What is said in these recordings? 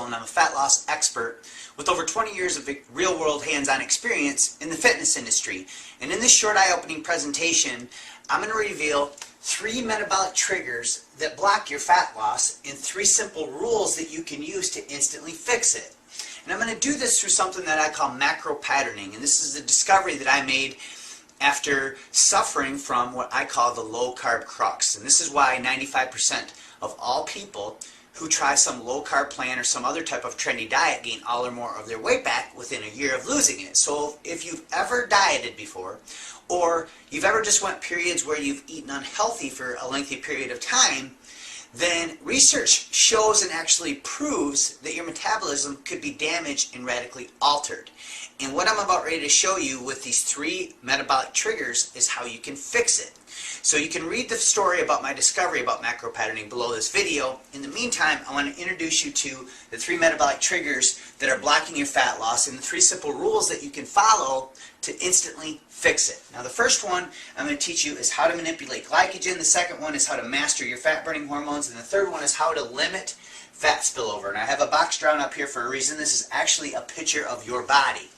Hadsall, and I'm a fat loss expert with over 20 years of real-world hands-on experience in the fitness industry. And in this short eye-opening presentation, I'm going to reveal 3 metabolic triggers that block your fat loss and 3 simple rules that you can use to instantly fix it. And I'm going to do this through something that I call macro patterning, and this is a discovery that I made after suffering from what I call the low-carb crux. And this is why 95% of all people who try some low-carb plan or some other type of trendy diet gain all or more of their weight back within a year of losing it. So if you've ever dieted before, or you've ever just went periods where you've eaten unhealthy for a lengthy period of time, then research shows and actually proves that your metabolism could be damaged and radically altered. And what I'm about ready to show you with these 3 metabolic triggers is how you can fix it. So you can read the story about my discovery about macro patterning below this video. In the meantime, I want to introduce you to the 3 metabolic triggers that are blocking your fat loss and the 3 simple rules that you can follow to instantly fix it. Now the first one I'm going to teach you is how to manipulate glycogen, the second one is how to master your fat burning hormones, and the third one is how to limit fat spillover. And I have a box drawn up here for a reason. This is actually a picture of your body.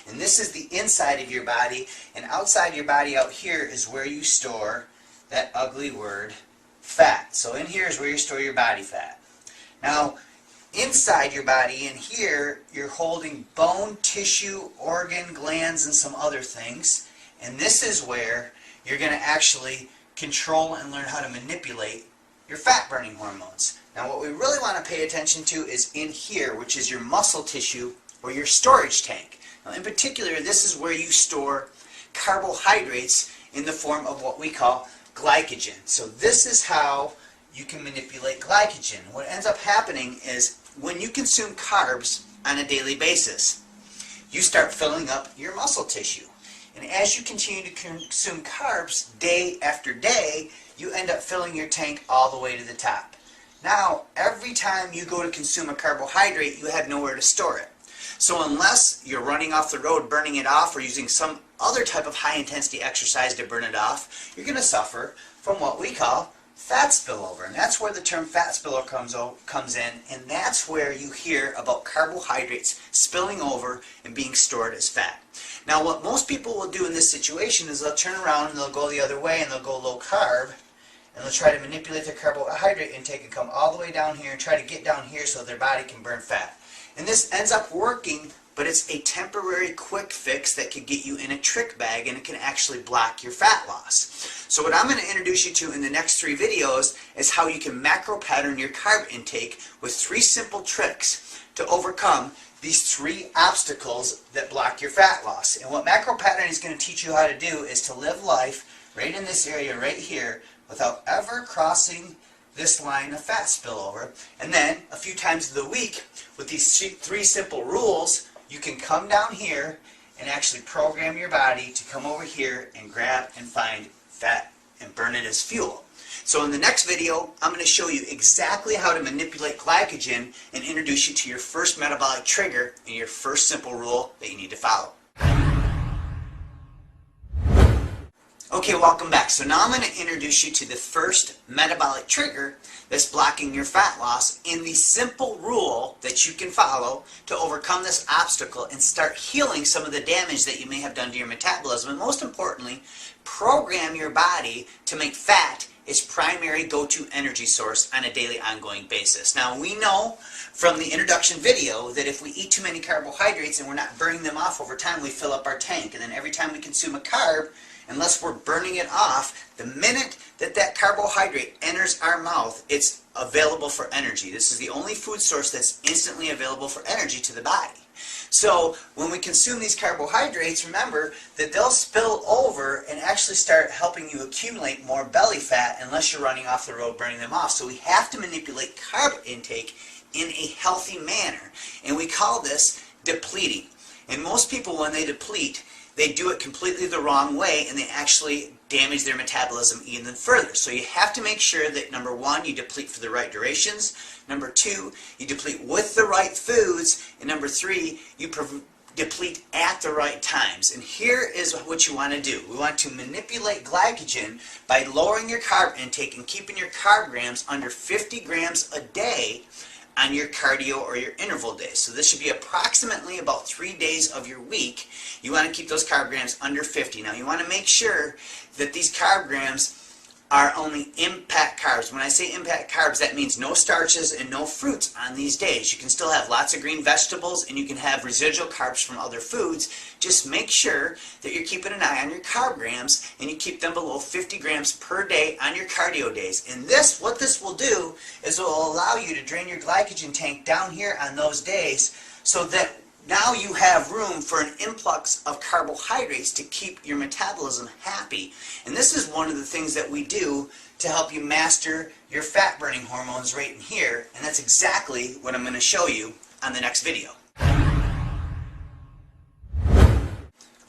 And this is the inside of your body, and outside your body out here is where you store that ugly word, fat. So in here is where you store your body fat. Now, inside your body, in here, you're holding bone, tissue, organ, glands, and some other things. And this is where you're going to actually control and learn how to manipulate your fat burning hormones. Now what we really want to pay attention to is in here, which is your muscle tissue or your storage tank. Now in particular, this is where you store carbohydrates in the form of what we call glycogen. So this is how you can manipulate glycogen. What ends up happening is when you consume carbs on a daily basis, you start filling up your muscle tissue. And as you continue to consume carbs day after day, you end up filling your tank all the way to the top. Now, every time you go to consume a carbohydrate, you have nowhere to store it. So unless you're running off the road, burning it off, or using some other type of high-intensity exercise to burn it off, you're going to suffer from what we call fat spillover. And that's where the term fat spillover comes in, and that's where you hear about carbohydrates spilling over and being stored as fat. Now what most people will do in this situation is they'll turn around and they'll go the other way and they'll go low carb, and they'll try to manipulate their carbohydrate intake and come all the way down here and try to get down here so their body can burn fat. And this ends up working, but it's a temporary quick fix that could get you in a trick bag, and it can actually block your fat loss. So what I'm going to introduce you to in the next 3 videos is how you can macro pattern your carb intake with 3 simple tricks to overcome these 3 obstacles that block your fat loss. And what macro patterning is going to teach you how to do is to live life right in this area right here without ever crossing this line of fat spillover. And then a few times of the week with these 3 simple rules, you can come down here and actually program your body to come over here and grab and find fat and burn it as fuel. So in the next video, I'm going to show you exactly how to manipulate glycogen and introduce you to your first metabolic trigger and your first simple rule that you need to follow. Okay, welcome back. So now I'm going to introduce you to the first metabolic trigger that's blocking your fat loss and the simple rule that you can follow to overcome this obstacle and start healing some of the damage that you may have done to your metabolism. And most importantly, program your body to make fat its primary go-to energy source on a daily ongoing basis. Now we know from the introduction video that if we eat too many carbohydrates and we're not burning them off over time, we fill up our tank. And then every time we consume a carb, unless we're burning it off, the minute that that carbohydrate enters our mouth, it's available for energy. This is the only food source that's instantly available for energy to the body. So when we consume these carbohydrates, remember that they'll spill over and actually start helping you accumulate more belly fat unless you're running off the road burning them off. So we have to manipulate carb intake in a healthy manner. And we call this depleting. And most people, when they deplete, they do it completely the wrong way, and they actually damage their metabolism even further. So you have to make sure that, number 1, you deplete for the right durations, number 2, you deplete with the right foods, and number 3, you deplete at the right times. And here is what you want to do. We want to manipulate glycogen by lowering your carb intake and keeping your carb grams under 50 grams a day on your cardio or your interval days. So this should be approximately about 3 days of your week. You want to keep those carb grams under 50. Now you want to make sure that these carb grams are only impact carbs. When I say impact carbs, that means no starches and no fruits on these days. You can still have lots of green vegetables and you can have residual carbs from other foods. Just make sure that you're keeping an eye on your carb grams and you keep them below 50 grams per day on your cardio days. And what this will do is it will allow you to drain your glycogen tank down here on those days so that now you have room for an influx of carbohydrates to keep your metabolism happy. And this is one of the things that we do to help you master your fat burning hormones right in here. And that's exactly what I'm going to show you on the next video.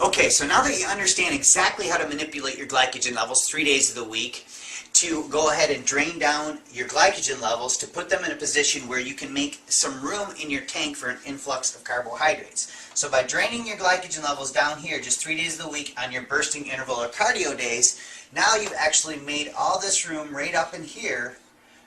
Okay, so now that you understand exactly how to manipulate your glycogen levels 3 days of the week, to go ahead and drain down your glycogen levels to put them in a position where you can make some room in your tank for an influx of carbohydrates. So by draining your glycogen levels down here just 3 days of the week on your bursting interval or cardio days, now you've actually made all this room right up in here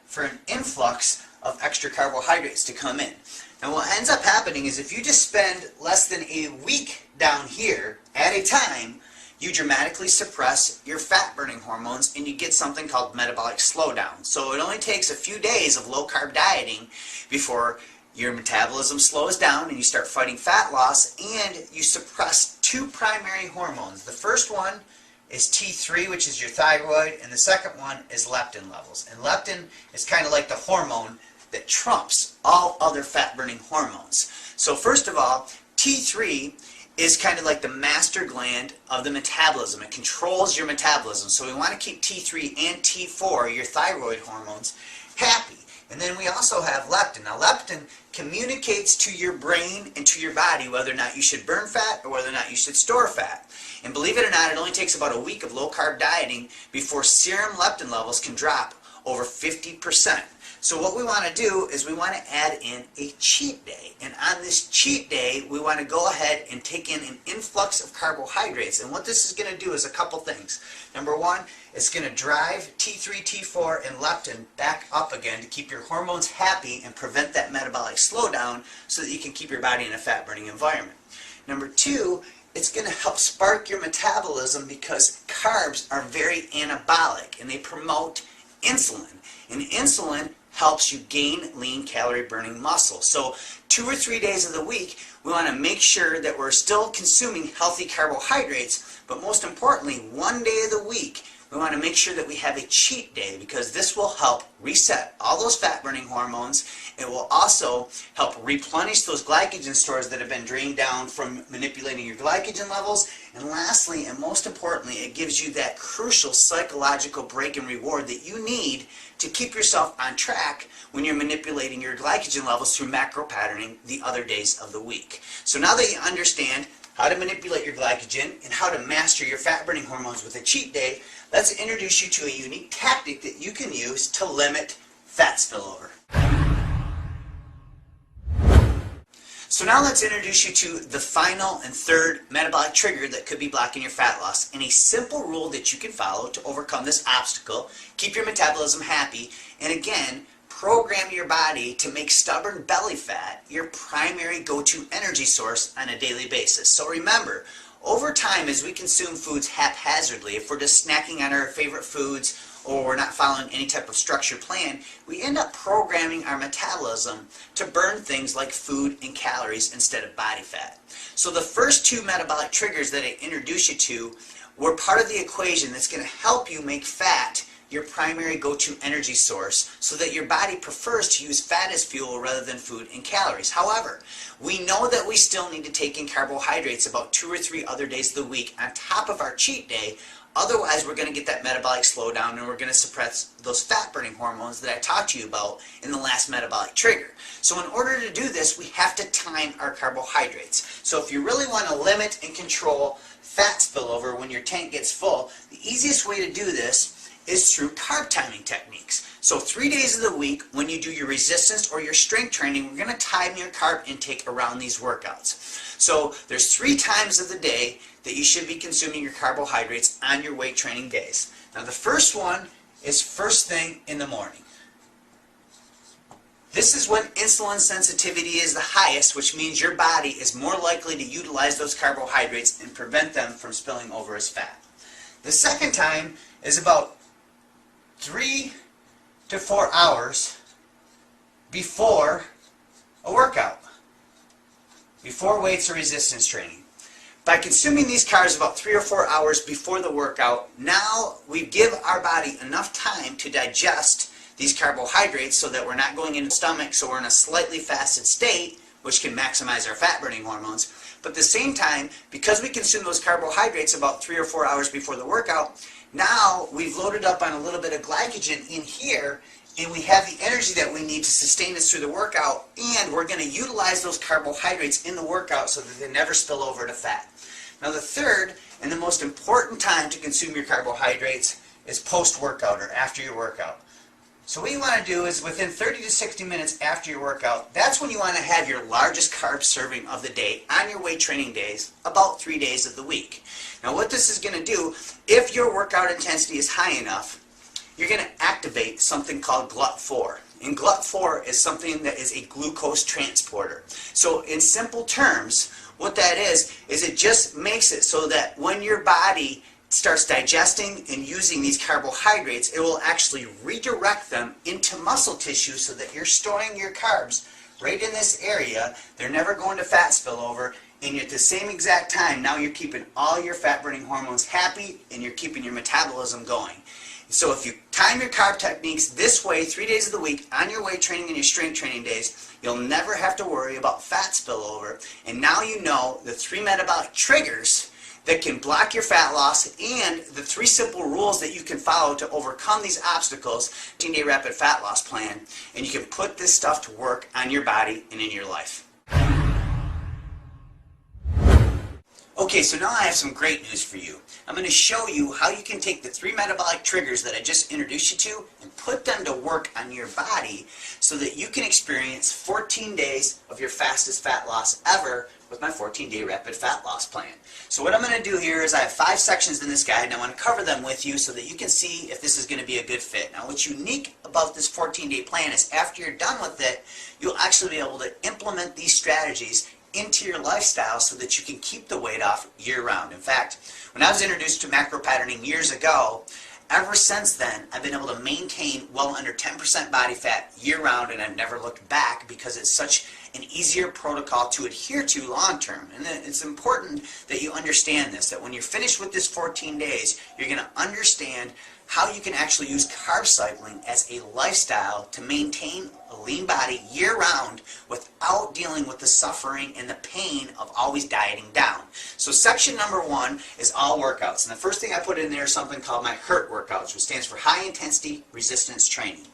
for an influx of extra carbohydrates to come in. And what ends up happening is if you just spend less than a week down here at a time, you dramatically suppress your fat burning hormones and you get something called metabolic slowdown. So it only takes a few days of low carb dieting before your metabolism slows down and you start fighting fat loss and you suppress two primary hormones. The first one is T3, which is your thyroid, and the second one is leptin levels. And leptin is kind of like the hormone that trumps all other fat burning hormones. So first of all, T3 is kind of like the master gland of the metabolism. It controls your metabolism. So we want to keep T3 and T4, your thyroid hormones, happy. And then we also have leptin. Now leptin communicates to your brain and to your body whether or not you should burn fat or whether or not you should store fat. And believe it or not, it only takes about a week of low carb dieting before serum leptin levels can drop over 50%. So what we want to do is we want to add in a cheat day. And on this cheat day, we want to go ahead and take in an influx of carbohydrates. And what this is going to do is a couple things. Number one, it's going to drive T3, T4, and leptin back up again to keep your hormones happy and prevent that metabolic slowdown so that you can keep your body in a fat-burning environment. Number two, it's going to help spark your metabolism because carbs are very anabolic and they promote insulin. And insulin helps you gain lean calorie burning muscle. So 2 or 3 days of the week, we want to make sure that we're still consuming healthy carbohydrates, but most importantly, 1 day of the week, we want to make sure that we have a cheat day because this will help reset all those fat burning hormones. It will also help replenish those glycogen stores that have been drained down from manipulating your glycogen levels. And lastly, and most importantly, it gives you that crucial psychological break and reward that you need to keep yourself on track when you're manipulating your glycogen levels through macro patterning the other days of the week. So now that you understand how to manipulate your glycogen and how to master your fat burning hormones with a cheat day, let's introduce you to a unique tactic that you can use to limit fat spillover. So now let's introduce you to the final and third metabolic trigger that could be blocking your fat loss, and a simple rule that you can follow to overcome this obstacle, keep your metabolism happy, and again, program your body to make stubborn belly fat your primary go-to energy source on a daily basis. So remember, over time as we consume foods haphazardly, if we're just snacking on our favorite foods or we're not following any type of structured plan, we end up programming our metabolism to burn things like food and calories instead of body fat. So the first two metabolic triggers that I introduced you to were part of the equation that's going to help you make fat your primary go-to energy source so that your body prefers to use fat as fuel rather than food and calories. However, we know that we still need to take in carbohydrates about 2 or 3 other days of the week on top of our cheat day. Otherwise, we're going to get that metabolic slowdown and we're going to suppress those fat burning hormones that I talked to you about in the last metabolic trigger. So in order to do this, we have to time our carbohydrates. So if you really want to limit and control fat spillover when your tank gets full, the easiest way to do this is through carb timing techniques. So 3 days of the week, when you do your resistance or your strength training, we're going to time your carb intake around these workouts. So there's 3 times of the day that you should be consuming your carbohydrates on your weight training days. Now the first one is first thing in the morning. This is when insulin sensitivity is the highest, which means your body is more likely to utilize those carbohydrates and prevent them from spilling over as fat. The second time is about 3 to 4 hours before a workout, before weights or resistance training. By consuming these carbs about 3 or 4 hours before the workout, now we give our body enough time to digest these carbohydrates so that we're not going into the stomach, so we're in a slightly fasted state, which can maximize our fat burning hormones. But at the same time, because we consume those carbohydrates about 3 or 4 hours before the workout, now we've loaded up on a little bit of glycogen in here, and we have the energy that we need to sustain us through the workout, and we're going to utilize those carbohydrates in the workout so that they never spill over to fat. Now the third and the most important time to consume your carbohydrates is post-workout or after your workout. So what you want to do is within 30 to 60 minutes after your workout, that's when you want to have your largest carb serving of the day on your weight training days, about 3 days of the week. Now what this is going to do, if your workout intensity is high enough, you're going to activate something called GLUT4. And GLUT4 is something that is a glucose transporter. So in simple terms, what that is it just makes it so that when your body starts digesting and using these carbohydrates, it will actually redirect them into muscle tissue so that you're storing your carbs right in this area. They're never going to fat spillover, and at the same exact time, now you're keeping all your fat burning hormones happy and you're keeping your metabolism going. So if you time your carb techniques this way 3 days of the week on your weight training and your strength training days, you'll never have to worry about fat spillover. And now you know the 3 metabolic triggers that can block your fat loss and the 3 simple rules that you can follow to overcome these obstacles, 15-day rapid fat loss plan, and you can put this stuff to work on your body and in your life. Okay, so now I have some great news for you. I'm going to show you how you can take the 3 metabolic triggers that I just introduced you to and put them to work on your body so that you can experience 14 days of your fastest fat loss ever with my 14-day rapid fat loss plan. So what I'm going to do here is I have 5 sections in this guide, and I want to cover them with you so that you can see if this is going to be a good fit. Now what's unique about this 14-day plan is after you're done with it, you'll actually be able to implement these strategies into your lifestyle so that you can keep the weight off year-round. In fact, when I was introduced to macro patterning years ago, ever since then, I've been able to maintain well under 10% body fat year-round, and I've never looked back because it's such an easier protocol to adhere to long-term. And it's important that you understand this, that when you're finished with this 14 days, you're going to understand how you can actually use carb cycling as a lifestyle to maintain a lean body year-round without dealing with the suffering and the pain of always dieting down. So section number 1 is all workouts. And the first thing I put in there is something called my HIRT workouts, which stands for high intensity resistance training.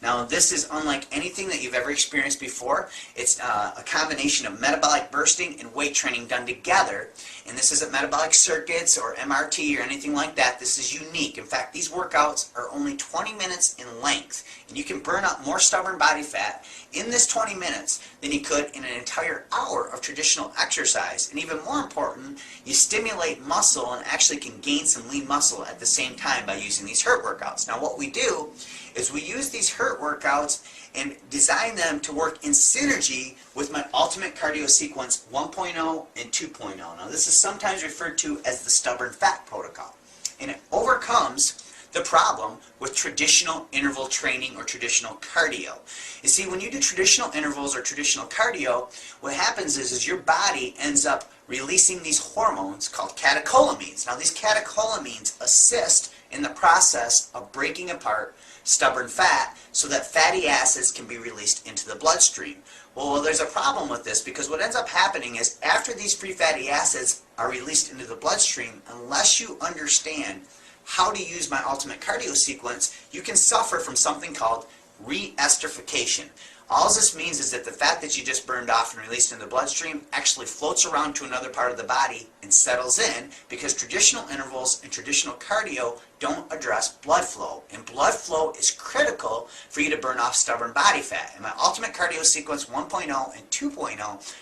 Now this is unlike anything that you've ever experienced before. It's a combination of metabolic bursting and weight training done together. And this isn't metabolic circuits or MRT or anything like that. This is unique. In fact, these workouts are only 20 minutes in length. And you can burn up more stubborn body fat in this 20 minutes than you could in an entire hour of traditional exercise. And even more important, you stimulate muscle and actually can gain some lean muscle at the same time by using these HIRT workouts. Now what we do is we use these HIRT workouts and design them to work in synergy with my Ultimate Cardio Sequence 1.0 and 2.0. Now this is sometimes referred to as the stubborn fat protocol, and it overcomes the problem with traditional interval training or traditional cardio. You see, when you do traditional intervals or traditional cardio, what happens is your body ends up releasing these hormones called catecholamines. Now these catecholamines assist in the process of breaking apart stubborn fat so that fatty acids can be released into the bloodstream. Well, there's a problem with this because what ends up happening is after these free fatty acids are released into the bloodstream, unless you understand how to use my Ultimate Cardio Sequence, you can suffer from something called re-esterification. All this means is that the fat that you just burned off and released in the bloodstream actually floats around to another part of the body and settles in because traditional intervals and traditional cardio don't address blood flow. And blood flow is critical for you to burn off stubborn body fat. And my Ultimate Cardio Sequence 1.0 and 2.0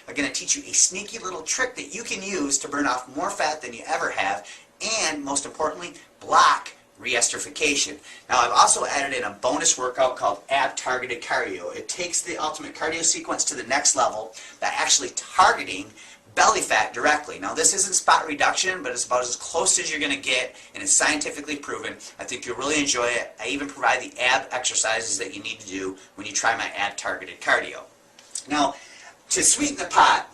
are going to teach you a sneaky little trick that you can use to burn off more fat than you ever have, and most importantly, block re-esterification. Now I've also added in a bonus workout called ab targeted cardio. It takes the ultimate cardio sequence to the next level by actually targeting belly fat directly. Now this isn't spot reduction, but it's about as close as you're going to get, and it's scientifically proven. I think you'll really enjoy it. I even provide the ab exercises that you need to do when you try my ab targeted cardio. Now, to sweeten the pot,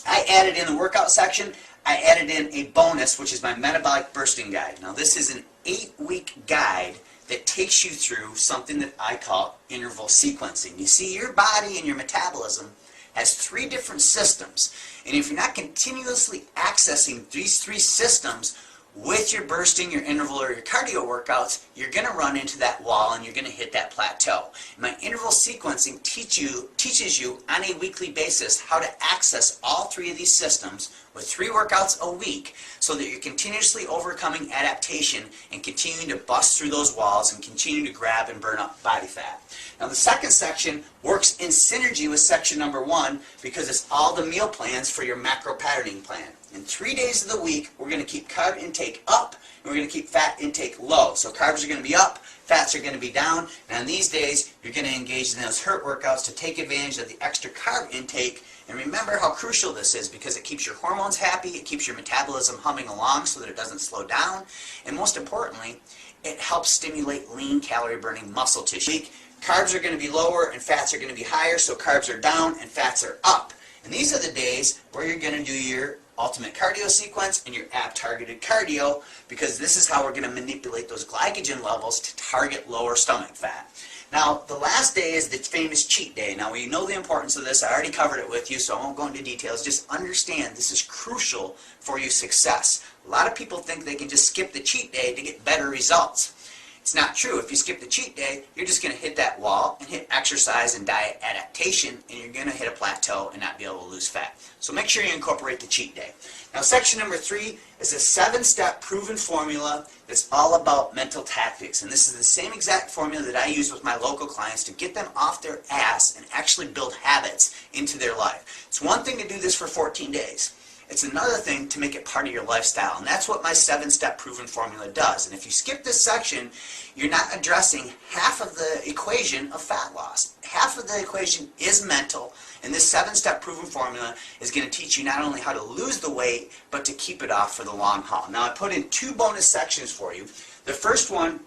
I added in the workout section, I added in a bonus, which is my metabolic bursting guide. Now this is an 8-week guide that takes you through something that I call interval sequencing. You see, your body and your metabolism has 3 different systems, and if you're not continuously accessing these 3 systems with your bursting, your interval, or your cardio workouts, you're going to run into that wall and you're going to hit that plateau. My interval sequencing teaches you on a weekly basis how to access all 3 of these systems with 3 workouts a week, so that you're continuously overcoming adaptation and continuing to bust through those walls and continue to grab and burn up body fat. Now the second section works in synergy with section number 1 because it's all the meal plans for your macro patterning plan. In 3 days of the week, we're going to keep carb intake up and we're going to keep fat intake low. So carbs are going to be up, fats are going to be down, and on these days you're going to engage in those HURT workouts to take advantage of the extra carb intake. And remember how crucial this is, because it keeps your hormones happy, it keeps your metabolism humming along so that it doesn't slow down, and most importantly, it helps stimulate lean calorie burning muscle tissue. Carbs are going to be lower and fats are going to be higher, so carbs are down and fats are up. And these are the days where you're going to do your ultimate cardio sequence and your ab targeted cardio, because this is how we're going to manipulate those glycogen levels to target lower stomach fat. Now the last day is the famous cheat day. Now we know the importance of this. I already covered it with you, so I won't go into details. Just understand this is crucial for your success. A lot of people think they can just skip the cheat day to get better results. It's not true. If you skip the cheat day, you're just going to hit that wall and hit exercise and diet adaptation, and you're going to hit a plateau and not be able to lose fat. So make sure you incorporate the cheat day. Now section number 3 is a 7-step proven formula that's all about mental tactics. And this is the same exact formula that I use with my local clients to get them off their ass and actually build habits into their life. It's one thing to do this for 14 days. It's another thing to make it part of your lifestyle, and that's what my 7-step proven formula does. And if you skip this section, you're not addressing half of the equation of fat loss. Half of the equation is mental, and this 7-step proven formula is going to teach you not only how to lose the weight, but to keep it off for the long haul. Now I put in 2 bonus sections for you. The first one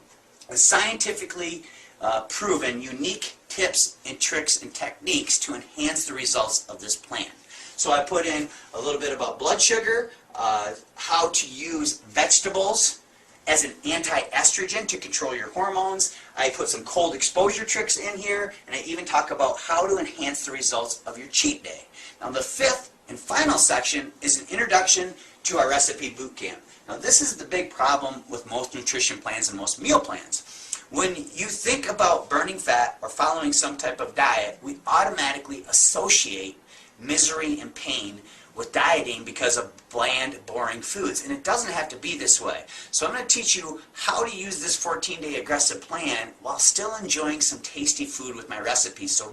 is scientifically proven unique tips and tricks and techniques to enhance the results of this plan. So I put in a little bit about blood sugar, how to use vegetables as an anti-estrogen to control your hormones. I put some cold exposure tricks in here, and I even talk about how to enhance the results of your cheat day. Now the 5th and final section is an introduction to our recipe boot camp. Now this is the big problem with most nutrition plans and most meal plans. When you think about burning fat or following some type of diet, we automatically associate misery and pain with dieting because of bland, boring foods. And it doesn't have to be this way. So I'm going to teach you how to use this 14-day aggressive plan while still enjoying some tasty food with my recipes. So